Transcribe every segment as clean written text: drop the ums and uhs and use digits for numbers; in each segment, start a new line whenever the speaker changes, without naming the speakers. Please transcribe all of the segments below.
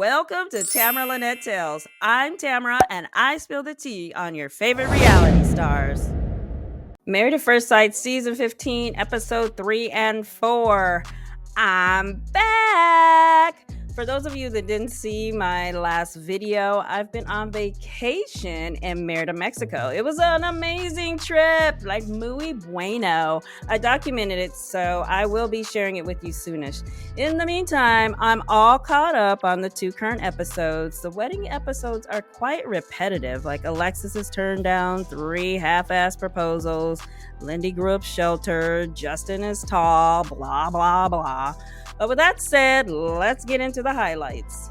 Welcome to Tamara Lynette Tales. I'm Tamara, and I spill the tea on your favorite reality stars. Married at First Sight, Season 15, Episode 3 and 4. I'm back! For those of you that didn't see my last video, I've been on vacation in Mérida, Mexico. It was an amazing trip, like muy bueno. I documented it, so I will be sharing it with you soonish. In the meantime, I'm all caught up on the 2 current episodes. The wedding episodes are quite repetitive, like Alexis has turned down 3 half-ass proposals, Lindy grew up sheltered, Justin is tall, blah, blah, blah. But with that said, let's get into the highlights.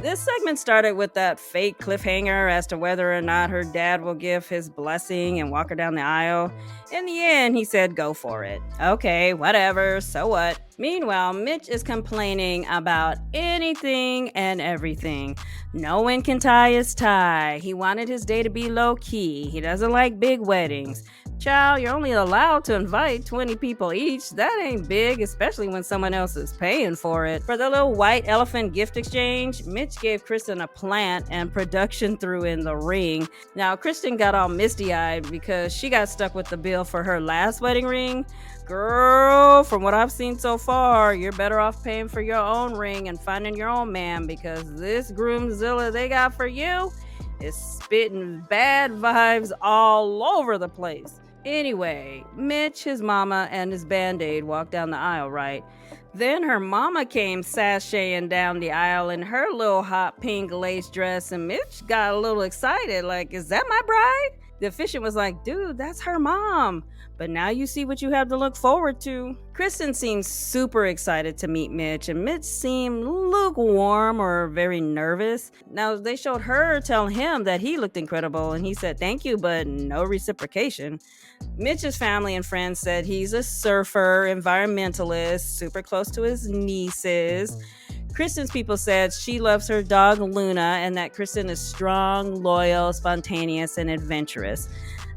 This segment started with that fake cliffhanger as to whether or not her dad will give his blessing and walk her down the aisle. In the end, he said go for it. Okay, whatever, so what? Meanwhile, Mitch is complaining about anything and everything. No one can tie his tie. He wanted his day to be low-key. He doesn't like big weddings. Child, you're only allowed to invite 20 people each. That ain't big, especially when someone else is paying for it. For the little white elephant gift exchange, Mitch gave Krysten a plant and production threw in the ring. Now, Krysten got all misty-eyed because she got stuck with the bill for her last wedding ring. Girl, from what I've seen so far, you're better off paying for your own ring and finding your own man, because this groomzilla they got for you is spitting bad vibes all over the place. Anyway, Mitch, his mama, and his Band-Aid walked down the aisle, right? Then her mama came sashaying down the aisle in her little hot pink lace dress, and Mitch got a little excited, like, is that my bride? The officiant was like, dude, that's her mom. But now you see what you have to look forward to. Krysten seemed super excited to meet Mitch, and Mitch seemed lukewarm or very nervous. Now, they showed her telling him that he looked incredible, and he said thank you, but no reciprocation. Mitch's family and friends said he's a surfer, environmentalist, super close to his nieces. Krysten's people said she loves her dog Luna and that Krysten is strong, loyal, spontaneous, and adventurous.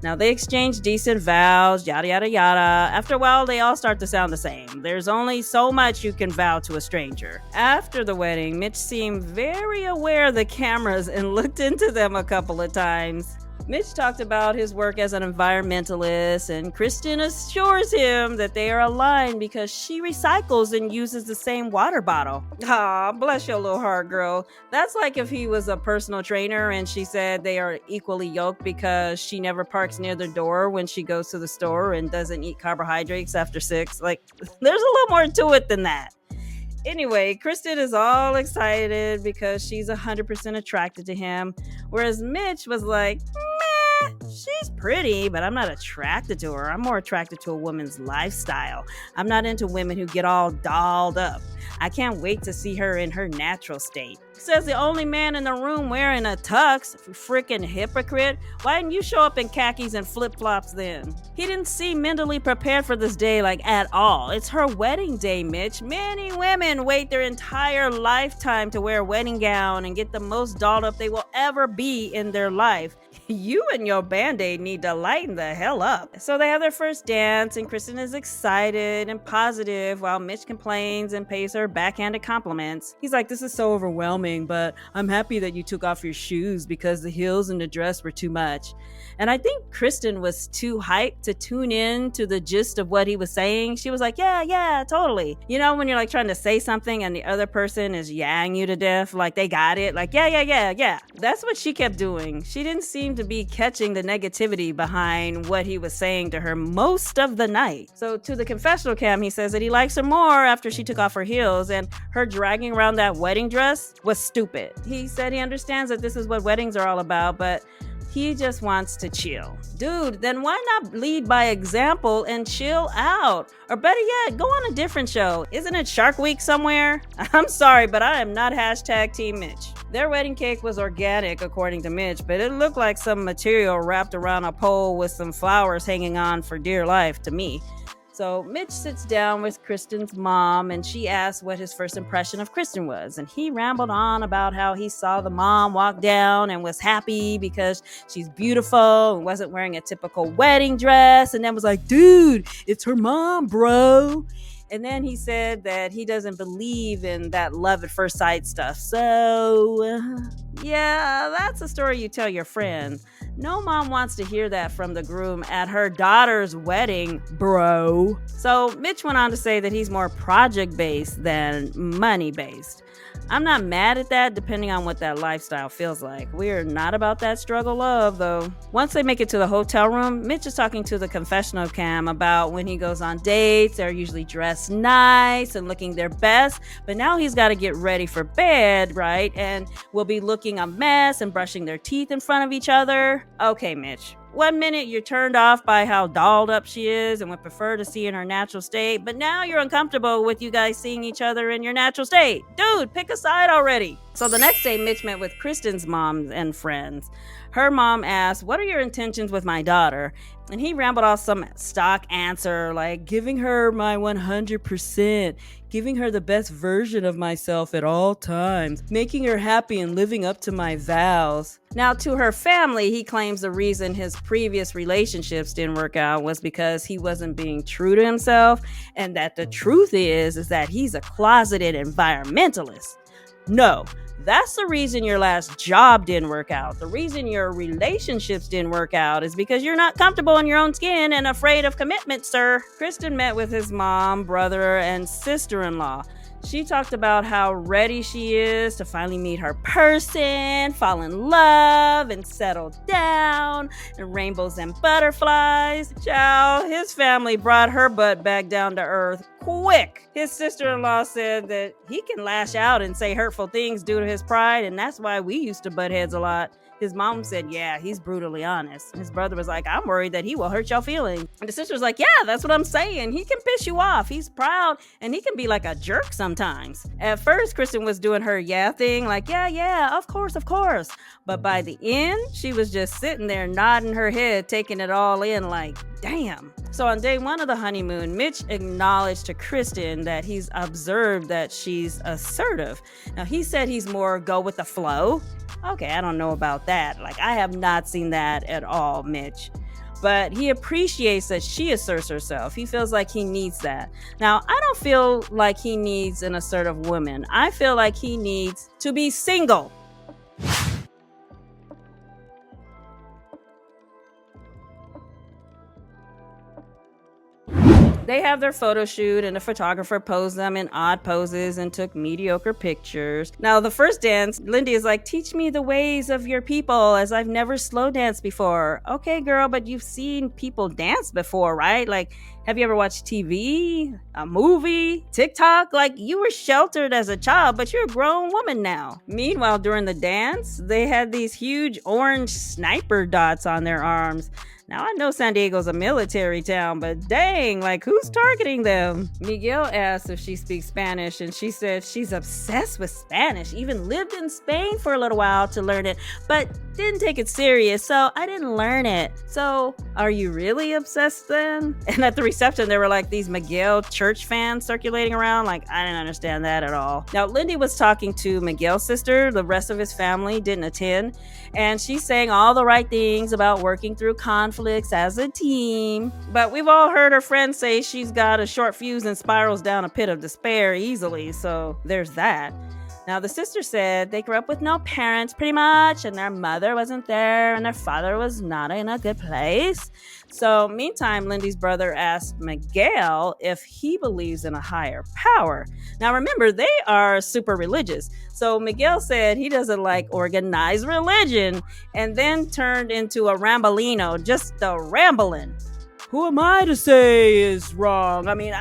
Now, they exchange decent vows, yada, yada, yada. After a while, they all start to sound the same. There's only so much you can vow to a stranger. After the wedding, Mitch seemed very aware of the cameras and looked into them a couple of times. Mitch talked about his work as an environmentalist, and Krysten assures him that they are aligned because she recycles and uses the same water bottle. Ah, bless your little heart, girl. That's like if he was a personal trainer and she said they are equally yoked because she never parks near the door when she goes to the store and doesn't eat carbohydrates after 6. Like, there's a little more to it than that. Anyway, Krysten is all excited because she's 100% attracted to him, whereas Mitch was like, meh, she's pretty, but I'm not attracted to her. I'm more attracted to a woman's lifestyle. I'm not into women who get all dolled up. I can't wait to see her in her natural state. Says the only man in the room wearing a tux. Freaking hypocrite. Why didn't you show up in khakis and flip-flops then? He didn't seem mentally prepared for this day, like, at all. It's her wedding day, Mitch. Many women wait their entire lifetime to wear a wedding gown and get the most dolled up they will ever be in their life. You and your Band-Aid need to lighten the hell up. So they have their first dance, and Krysten is excited and positive while Mitch complains and pays her backhanded compliments. He's like, this is so overwhelming, but I'm happy that you took off your shoes because the heels and the dress were too much. And I think Krysten was too hyped to tune in to the gist of what he was saying. She was like, yeah, totally. You know, when you're like trying to say something and the other person is yang you to death, like they got it, like, yeah. That's what she kept doing. She didn't seem to be catching the negativity behind what he was saying to her most of the night. So to the confessional cam, he says that he likes her more after she took off her heels, and her dragging around that wedding dress was stupid. He said he understands that this is what weddings are all about, but he just wants to chill. Dude, then why not lead by example and chill out? Or better yet, go on a different show. Isn't it Shark Week somewhere? I'm sorry, but I am not hashtag Team Mitch. Their wedding cake was organic, according to Mitch, but it looked like some material wrapped around a pole with some flowers hanging on for dear life to me. So Mitch sits down with Krysten's mom and she asks what his first impression of Krysten was. And he rambled on about how he saw the mom walk down and was happy because she's beautiful and wasn't wearing a typical wedding dress. And then was like, dude, it's her mom, bro. And then he said that he doesn't believe in that love at first sight stuff. So, yeah, that's a story you tell your friend. No mom wants to hear that from the groom at her daughter's wedding, bro. So Mitch went on to say that he's more project-based than money-based. I'm not mad at that, depending on what that lifestyle feels like. We're not about that struggle love, though. Once they make it to the hotel room, Mitch is talking to the confessional cam about when he goes on dates. They're usually dressed nice and looking their best, but now he's got to get ready for bed, right? And will be looking a mess and brushing their teeth in front of each other. Okay, Mitch. 1 minute you're turned off by how dolled up she is and would prefer to see in her natural state, but now you're uncomfortable with you guys seeing each other in your natural state. Dude, pick a side already. So the next day, Mitch met with Krysten's mom and friends. Her mom asked, what are your intentions with my daughter? And he rambled off some stock answer like giving her my 100%, giving her the best version of myself at all times, making her happy and living up to my vows. Now, to her family, he claims the reason his previous relationships didn't work out was because he wasn't being true to himself, and that the truth is that he's a closeted environmentalist. No, that's the reason your last job didn't work out. The reason your relationships didn't work out is because you're not comfortable in your own skin and afraid of commitment, sir. Krysten met with his mom, brother, and sister-in-law. She talked about how ready she is to finally meet her person, fall in love, and settle down, and rainbows and butterflies. Child, his family brought her butt back down to earth quick. His sister-in-law said that he can lash out and say hurtful things due to his pride, and that's why we used to butt heads a lot. His mom said, yeah, he's brutally honest. His brother was like, I'm worried that he will hurt your feelings. And the sister was like, yeah, that's what I'm saying. He can piss you off. He's proud and he can be like a jerk sometimes. At first, Krysten was doing her yeah thing, like, yeah, of course. But by the end, she was just sitting there nodding her head, taking it all in like, damn. So on day 1 of the honeymoon, Mitch acknowledged to Krysten that he's observed that she's assertive. Now, he said he's more go with the flow. Okay, I don't know about that. Like, I have not seen that at all, Mitch. But he appreciates that she asserts herself. He feels like he needs that. Now, I don't feel like he needs an assertive woman. I feel like he needs to be single. They have their photo shoot and the photographer posed them in odd poses and took mediocre pictures. Now, the first dance, Lindy is like, teach me the ways of your people as I've never slow danced before. Okay, girl, but you've seen people dance before, right? Like, have you ever watched TV, a movie, TikTok? Like, you were sheltered as a child, but you're a grown woman now. Meanwhile, during the dance, they had these huge orange sniper dots on their arms. Now, I know San Diego's a military town, but dang, like, who's targeting them? Miguel asked if she speaks Spanish, and she said she's obsessed with Spanish, even lived in Spain for a little while to learn it, but didn't take it serious, so I didn't learn it. So, are you really obsessed then? And at the reception, there were like these Miguel church fans circulating around. Like, I didn't understand that at all. Now, Lindy was talking to Miguel's sister. The rest of his family didn't attend, and she's saying all the right things about working through conflicts as a team. But we've all heard her friends say she's got a short fuse and spirals down a pit of despair easily, so there's that. Now, the sister said they grew up with no parents, pretty much, and their mother wasn't there, and their father was not in a good place. So, meantime, Lindy's brother asked Miguel if he believes in a higher power. Now, remember, they are super religious. So, Miguel said he doesn't like organized religion, and then turned into a rambolino, just a rambling. Who am I to say is wrong? I mean,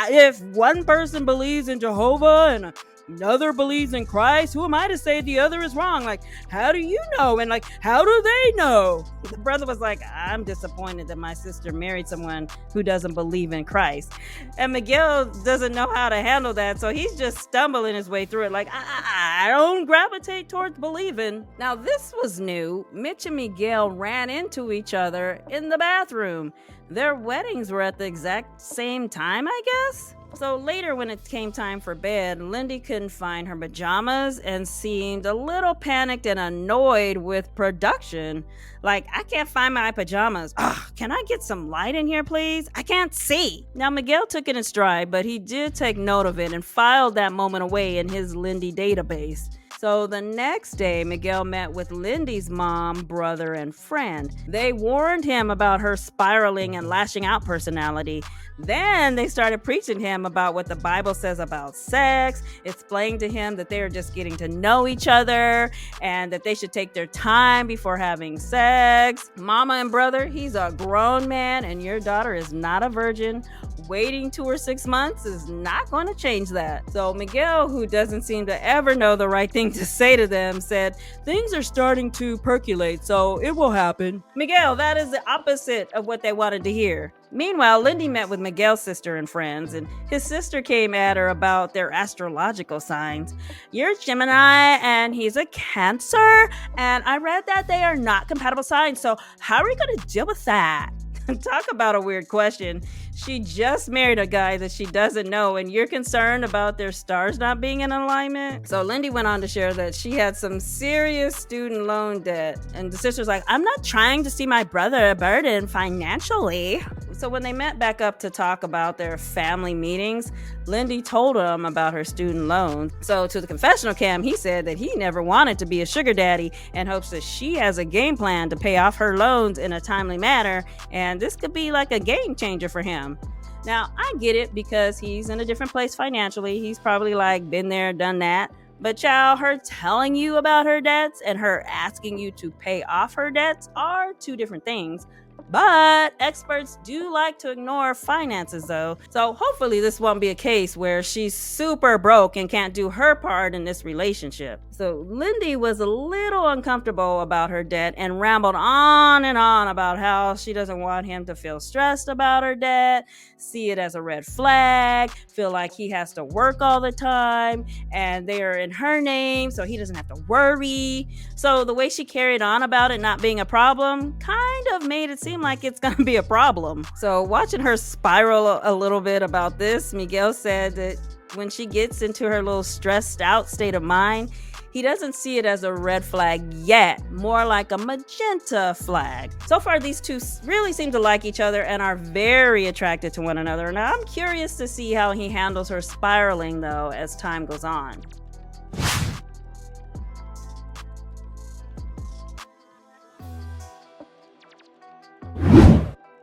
if one person believes in Jehovah and another believes in Christ. Who am I to say the other is wrong? Like, how do you know? And like, how do they know? The brother was like, I'm disappointed that my sister married someone who doesn't believe in Christ. And Miguel doesn't know how to handle that, so he's just stumbling his way through it like, I don't gravitate towards believing. Now, this was new. Mitch and Miguel ran into each other in the bathroom. Their weddings were at the exact same time, I guess? So later, when it came time for bed, Lindy couldn't find her pajamas and seemed a little panicked and annoyed with production. Like, I can't find my pajamas. Can I get some light in here, please? I can't see. Now, Miguel took it in stride, but he did take note of it and filed that moment away in his Lindy database. So the next day, Miguel met with Lindy's mom, brother, and friend. They warned him about her spiraling and lashing out personality. Then they started preaching to him about what the Bible says about sex, explained to him that they are just getting to know each other and that they should take their time before having sex. Mama and brother, he's a grown man and your daughter is not a virgin. Waiting 2 or 6 months is not going to change that. So Miguel, who doesn't seem to ever know the right thing to say to them, said, things are starting to percolate, so it will happen. Miguel, that is the opposite of what they wanted to hear. Meanwhile, Lindy met with Miguel's sister and friends, and his sister came at her about their astrological signs. You're Gemini, and he's a Cancer, and I read that they are not compatible signs, so how are you going to deal with that? Talk about a weird question. She just married a guy that she doesn't know, and you're concerned about their stars not being in alignment? So Lindy went on to share that she had some serious student loan debt, and the sister's like, I'm not trying to see my brother a burden financially. So when they met back up to talk about their family meetings, Lindy told him about her student loans. So to the confessional cam, he said that he never wanted to be a sugar daddy and hopes that she has a game plan to pay off her loans in a timely manner, and this could be like a game changer for him. Now, I get it because he's in a different place financially. He's probably like been there, done that. But child, her telling you about her debts and her asking you to pay off her debts are two different things. But experts do like to ignore finances though. So hopefully this won't be a case where she's super broke and can't do her part in this relationship. So Lindy was a little uncomfortable about her debt and rambled on and on about how she doesn't want him to feel stressed about her debt, see it as a red flag, feel like he has to work all the time, and they are in her name so he doesn't have to worry. So the way she carried on about it not being a problem kind of made it seem like it's gonna be a problem. So watching her spiral a little bit about this, Miguel said that when she gets into her little stressed out state of mind, he doesn't see it as a red flag yet, more like a magenta flag. So far, these two really seem to like each other and are very attracted to one another. Now, I'm curious to see how he handles her spiraling, though, as time goes on.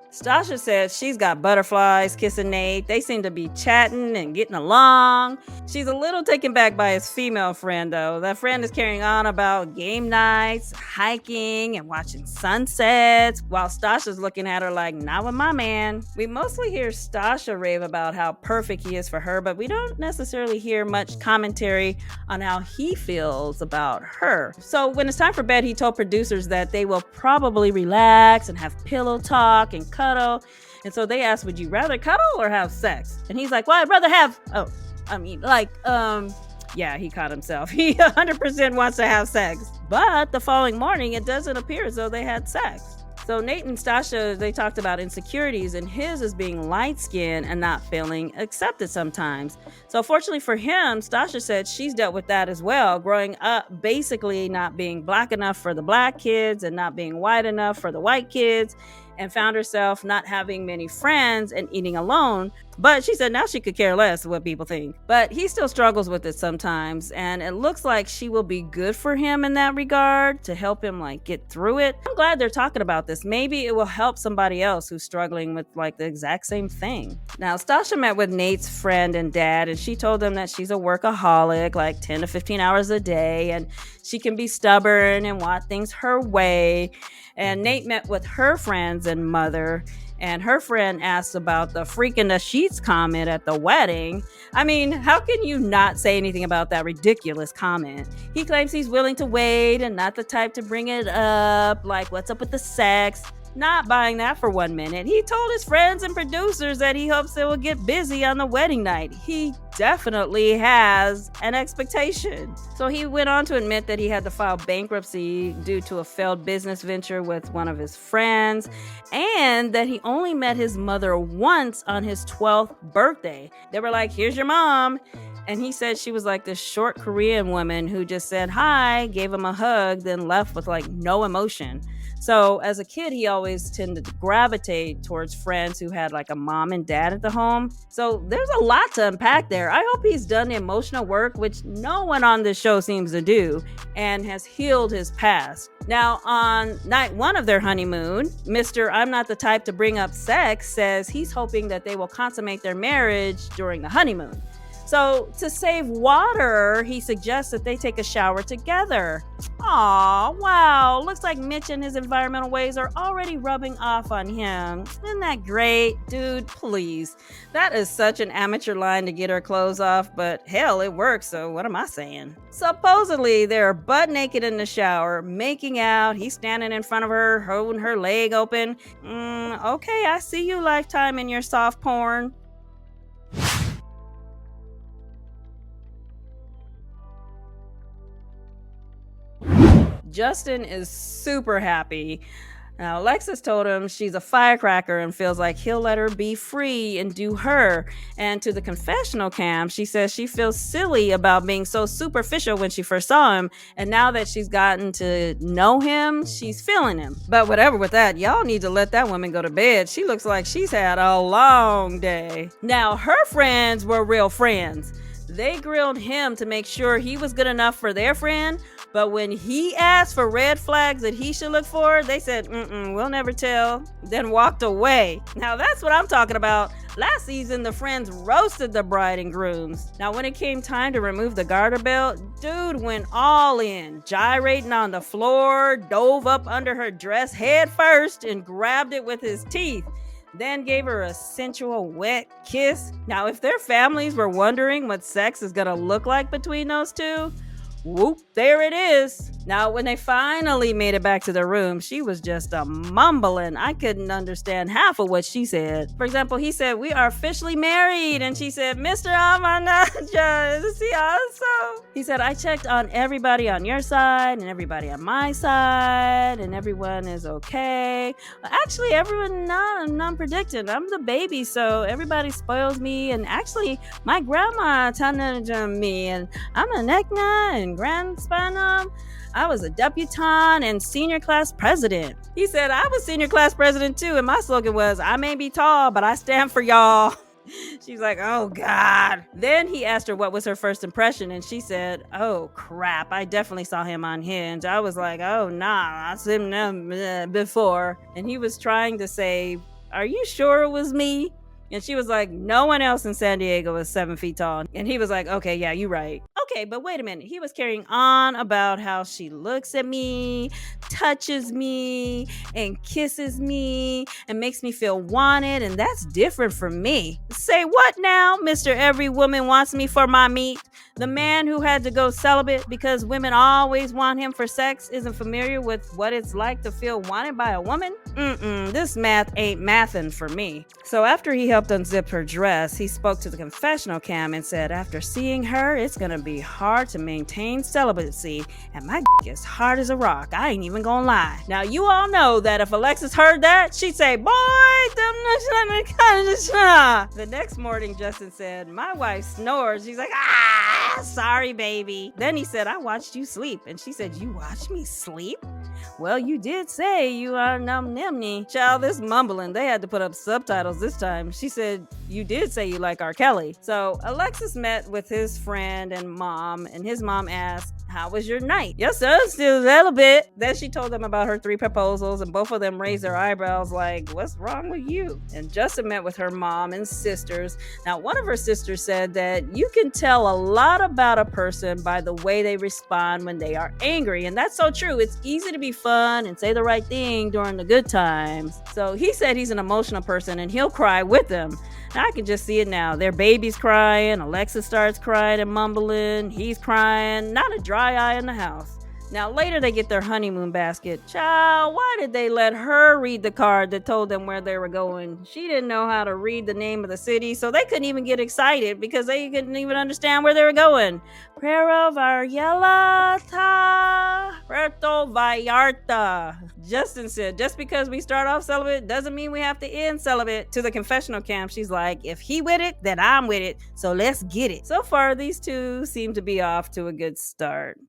Stacia says she's got butterflies kissing Nate. They seem to be chatting and getting along. She's a little taken back by his female friend, though. That friend is carrying on about game nights, hiking, and watching sunsets, while Stacia's looking at her like, not with my man. We mostly hear Stacia rave about how perfect he is for her, but we don't necessarily hear much commentary on how he feels about her. So when it's time for bed, he told producers that they will probably relax and have pillow talk and cuddle. And so they asked, would you rather cuddle or have sex? And he's like, well, I'd rather have, yeah, he caught himself. He 100% wants to have sex. But the following morning, it doesn't appear as though they had sex. So Nate and Stacia, they talked about insecurities, and his is being light-skinned and not feeling accepted sometimes. So fortunately for him, Stacia said she's dealt with that as well, growing up basically not being black enough for the black kids and not being white enough for the white kids, and found herself not having many friends and eating alone. But she said now she could care less what people think. But he still struggles with it sometimes, and it looks like she will be good for him in that regard to help him get through it. I'm glad they're talking about this. Maybe it will help somebody else who's struggling with the exact same thing. Now, Stacia met with Nate's friend and dad, and she told them that she's a workaholic, 10 to 15 hours a day, and she can be stubborn and want things her way. And Nate met with her friends and mother, and her friend asked about the freak in the sheets comment at the wedding. I mean, how can you not say anything about that ridiculous comment? He claims he's willing to wait and not the type to bring it up, like what's up with the sex. Not buying that for 1 minute. He told his friends and producers that he hopes they will get busy on the wedding night. He definitely has an expectation. So he went on to admit that he had to file bankruptcy due to a failed business venture with one of his friends, and that he only met his mother once on his 12th birthday. They were like, "Here's your mom." And he said she was like this short Korean woman who just said hi, gave him a hug, then left with like no emotion. So as a kid, he always tended to gravitate towards friends who had like a mom and dad at the home. So there's a lot to unpack there. I hope he's done the emotional work, which no one on this show seems to do, and has healed his past. Now, on night 1 of their honeymoon, Mr. I'm not the type to bring up sex says he's hoping that they will consummate their marriage during the honeymoon. So to save water, he suggests that they take a shower together. Aw, wow, looks like Mitch and his environmental ways are already rubbing off on him. Isn't that great? Dude, please. That is such an amateur line to get her clothes off, but hell, it works, so what am I saying? Supposedly, they're butt naked in the shower, making out. He's standing in front of her, holding her leg open. Okay, I see you, Lifetime, in your soft porn. Justin is super happy. Now, Alexis told him she's a firecracker and feels like he'll let her be free and do her. And to the confessional cam, she says she feels silly about being so superficial when she first saw him. And now that she's gotten to know him, she's feeling him. But whatever with that, y'all need to let that woman go to bed. She looks like she's had a long day. Now, her friends were real friends. They grilled him to make sure he was good enough for their friend, but when he asked for red flags that he should look for, they said, we'll never tell, then walked away. Now that's what I'm talking about. Last season, the friends roasted the bride and grooms. Now when it came time to remove the garter belt, dude went all in, gyrating on the floor, dove up under her dress head first, and grabbed it with his teeth. Then gave her a sensual wet kiss. Now, if their families were wondering what sex is gonna look like between those two, whoop, there it is. Now, when they finally made it back to the room, she was just a mumbling. I couldn't understand half of what she said. For example, he said, "We are officially married." And she said, "Mr. Amanaja, see also." He said, "I checked on everybody on your side and everybody on my side, and everyone is okay. Actually, everyone non-predicted. I'm the baby, so everybody spoils me. And actually, my grandma tended me, and I'm a nekna and grandspana. I was a debutante and senior class president." He said, "I was senior class president too, and my slogan was, I may be tall, but I stand for y'all." She's like, "Oh God." Then he asked her what was her first impression, and she said, "Oh crap, I definitely saw him on Hinge. I was like, oh nah, I've seen him before." And he was trying to say, "Are you sure it was me?" And she was like, "No one else in San Diego is 7 feet tall." And he was like, "Okay, yeah, you're right." Okay, but wait a minute. He was carrying on about how she looks at me, touches me, and kisses me, and makes me feel wanted, and that's different from me. Say what now, Mr. Every Woman Wants Me for My Meat? The man who had to go celibate because women always want him for sex isn't familiar with what it's like to feel wanted by a woman? This math ain't mathin' for me. So after he helped unzip her dress, he spoke to the confessional cam and said, "After seeing her, it's gonna be hard to maintain celibacy, and my dick is hard as a rock. I ain't even gonna lie." Now you all know that if Alexis heard that, she'd say, "Boy, the next morning, Justin said, "My wife snores." She's like, "Sorry, baby." Then he said, "I watched you sleep." And she said, "You watched me sleep? Well, you did say you are nimni." Child, this mumbling, they had to put up subtitles this time. She said, "You did say you like R. Kelly." So Alexis met with his friend and mom, and his mom asked how was your night? Yes, sir, still a little bit. Then she told them about her 3 proposals, and both of them raised their eyebrows like, what's wrong with you? And Justin met with her mom and sisters. Now, one of her sisters said that you can tell a lot about a person by the way they respond when they are angry. And that's so true. It's easy to be fun and say the right thing during the good times. So he said he's an emotional person and he'll cry with them. Now, I can just see it now. Their baby's crying. Alexis starts crying and mumbling. He's crying. Not a dry eye in the house. Now, later they get their honeymoon basket. Child, why did they let her read the card that told them where they were going? She didn't know how to read the name of the city, so they couldn't even get excited because they couldn't even understand where they were going. Puerto Vallarta, Puerto Vallarta. Justin said, just because we start off celibate doesn't mean we have to end celibate. To the confessional camp, she's like, if he with it, then I'm with it, so let's get it. So far, these two seem to be off to a good start.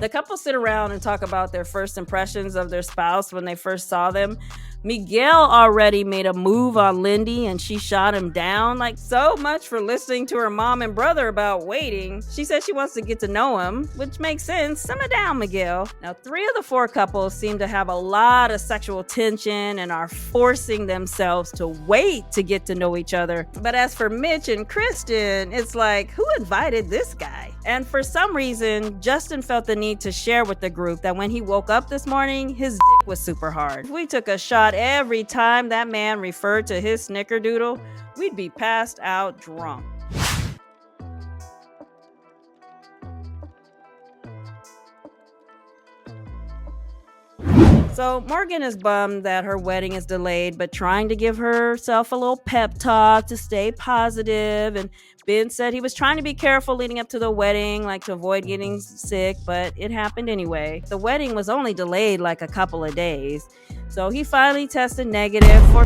The couple sit around and talk about their first impressions of their spouse when they first saw them. Miguel already made a move on Lindy and she shot him down. Like, so much for listening to her mom and brother about waiting. She said she wants to get to know him, which makes sense. Simmer down, Miguel. Now, 3 of the 4 couples seem to have a lot of sexual tension and are forcing themselves to wait to get to know each other. But as for Mitch and Krysten, it's like, who invited this guy? And for some reason, Justin felt the need to share with the group that when he woke up this morning, his dick was super hard. If we took a shot every time that man referred to his snickerdoodle, we'd be passed out drunk. So Morgan is bummed that her wedding is delayed, but trying to give herself a little pep talk to stay positive. And Ben said he was trying to be careful leading up to the wedding, like to avoid getting sick, but it happened anyway. The wedding was only delayed like a couple of days. So he finally tested negative for...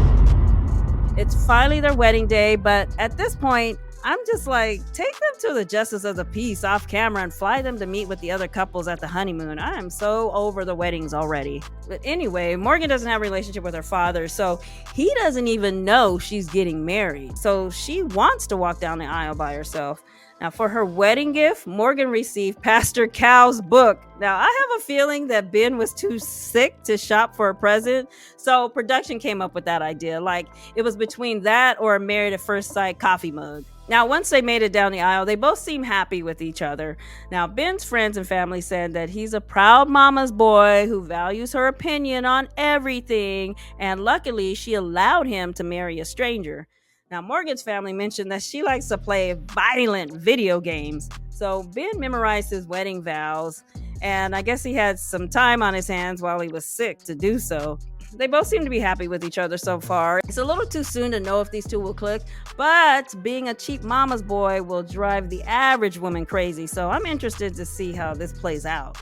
It's finally their wedding day, but at this point, I'm just like, take them to the Justice of the Peace off camera and fly them to meet with the other couples at the honeymoon. I am so over the weddings already. But anyway, Morgan doesn't have a relationship with her father, so he doesn't even know she's getting married. So she wants to walk down the aisle by herself. Now, for her wedding gift, Morgan received Pastor Cal's book. Now, I have a feeling that Ben was too sick to shop for a present, so production came up with that idea. Like, it was between that or a Married at First Sight coffee mug. Now, once they made it down the aisle, they both seemed happy with each other. Now, Ben's friends and family said that he's a proud mama's boy who values her opinion on everything, and luckily, she allowed him to marry a stranger. Now, Morgan's family mentioned that she likes to play violent video games. So Ben memorized his wedding vows, and I guess he had some time on his hands while he was sick to do so. They both seem to be happy with each other so far. It's a little too soon to know if these two will click, but being a cheap mama's boy will drive the average woman crazy, so I'm interested to see how this plays out.